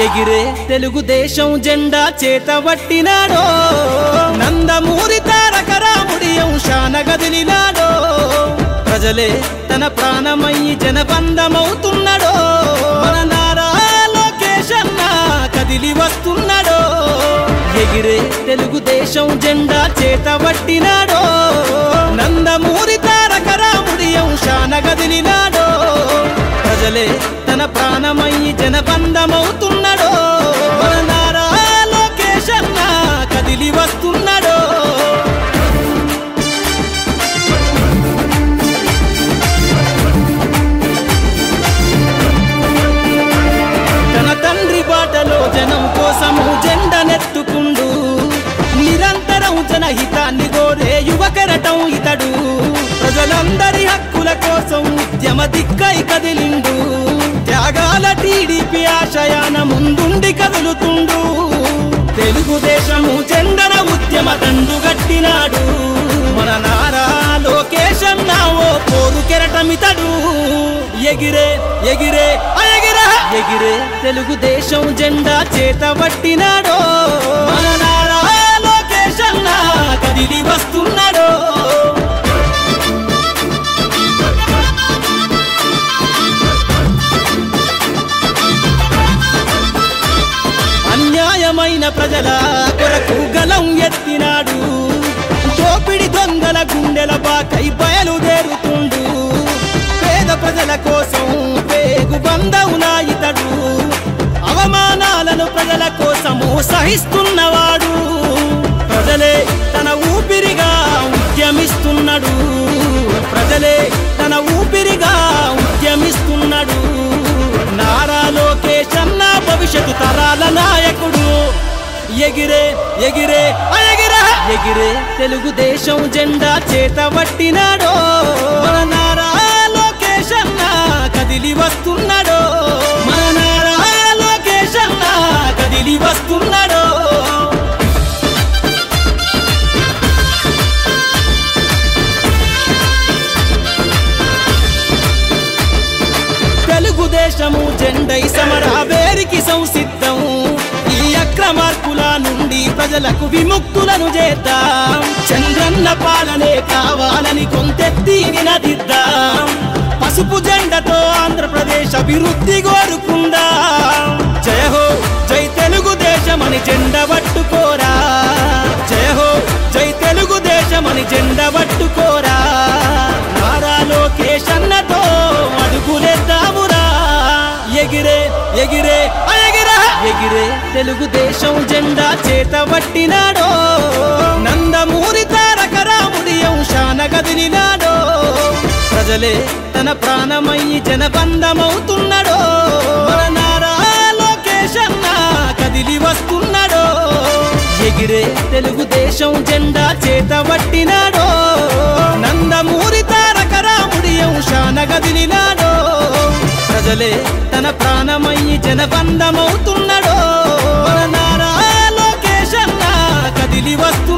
ఎగిరే తెలుగుదేశం జెండా చేతబట్టినాడో నందమూరి తారక రాముడి అంశాన గదిలినాడో ప్రజలే తన ప్రాణమయ్యి జనబంధమవుతున్నాడో మన నారా లోకేష్ అన్న కదిలి వస్తున్నాడో ఎగిరే తెలుగుదేశం జెండా చేతబట్టినాడో నందమూరి తారక రాముడి అంశాన గదిలినాడో ప్రజలే తన ప్రాణమయ్యి జనబంధమవుతున్నాడో మన నారా లోకేష్ అన్న కదిలి వస్తున్నాడో తన తండ్రి బాటలో జనం కోసము జెండనెత్తుకుండు నిరంతరం జనహితాన్ని కోరే యువకరటం ఇతడు ప్రజలందరి హక్కుల కోసం ఉద్యమ దిక్కై కదిలిండు త్యాగాల టీడీపీ ఆశయాన ముందుండి కదులుతుండు తెలుగుదేశము జెండన ఉద్యమ దండుగట్టినాడు మన నారా లోకేష్ అన్న ఓ పోరు కెరటమితడు ఎగిరే ఎగిరే ఎగిరే ఎగిరే తెలుగుదేశం జెండా చేతబట్టినాడో మన నారా లోకేష్ అన్న కదిలి వస్తున్నాడో అన్యాయమైన ప్రజల కొరకు గలం ఎత్తినాడు దోపిడి దొంగల గుండెల బాకై బయలుదేరుతుండు పేద ప్రజల కోసం పేగు బంధవునా ఇతడు అవమానాలను ప్రజల కోసము సహిస్తున్నవాడు ప్రజలే తన ఊపిరిగా ఉద్యమిస్తున్నాడు ప్రజలే తన ఊపిరిగా ఉద్యమిస్తున్నాడు నారా లోకేష్ అన్న భవిష్యత్తు తరాల నాయకుడు ఎగిరే ఎగిరే ఎగిరే ఎగిరే తెలుగుదేశం జెండా చేతబట్టినాడో మన నారా లోకేష్ అన్న కదిలి వస్తున్నాడో మన నారా లోకేష్ అన్న కదిలి వస్తున్నాడో తెలుగుదేశము జెండై సమరావేరికి సంసిద్ధం ఈ అక్రమార్కుల నుండి ప్రజలకు విముక్తులను చేద్దాం చంద్రన్న పాలనే కావాలని కొంతెత్తి నినదిద్దాం పసుపు జెండతో ఆంధ్రప్రదేశ్ అభివృద్ధి కోరుకుందాం జయ హో జై తెలుగుదేశమని జెండ పట్టుకోరా జయ హో జై తెలుగుదేశమని జెండ పట్టుకోరా నారా లోకేష్ అన్నతో అడుగులేద్దామురా ఎగిరే ఎగిరే ఎగిరే ఎగిరే తెలుగుదేశం జెండా చేతబట్టినాడో నందమూరి తారక రాముడి అంశాన గదిలినాడో ప్రజలే తన ప్రాణమయ్యి జనబంధమవుతున్నాడో మన నారా లోకేష్ అన్న కదిలి వస్తున్నాడో ఎగిరే తెలుగుదేశం జెండా చేతబట్టినాడో నందమూరి తారక రాముడి అంశాన గదిలినాడో ప్రజలే తన ప్రాణమయ్యి జనబంధమవుతున్నాడో మన నారా లోకేష్ అన్న కదిలి వస్తు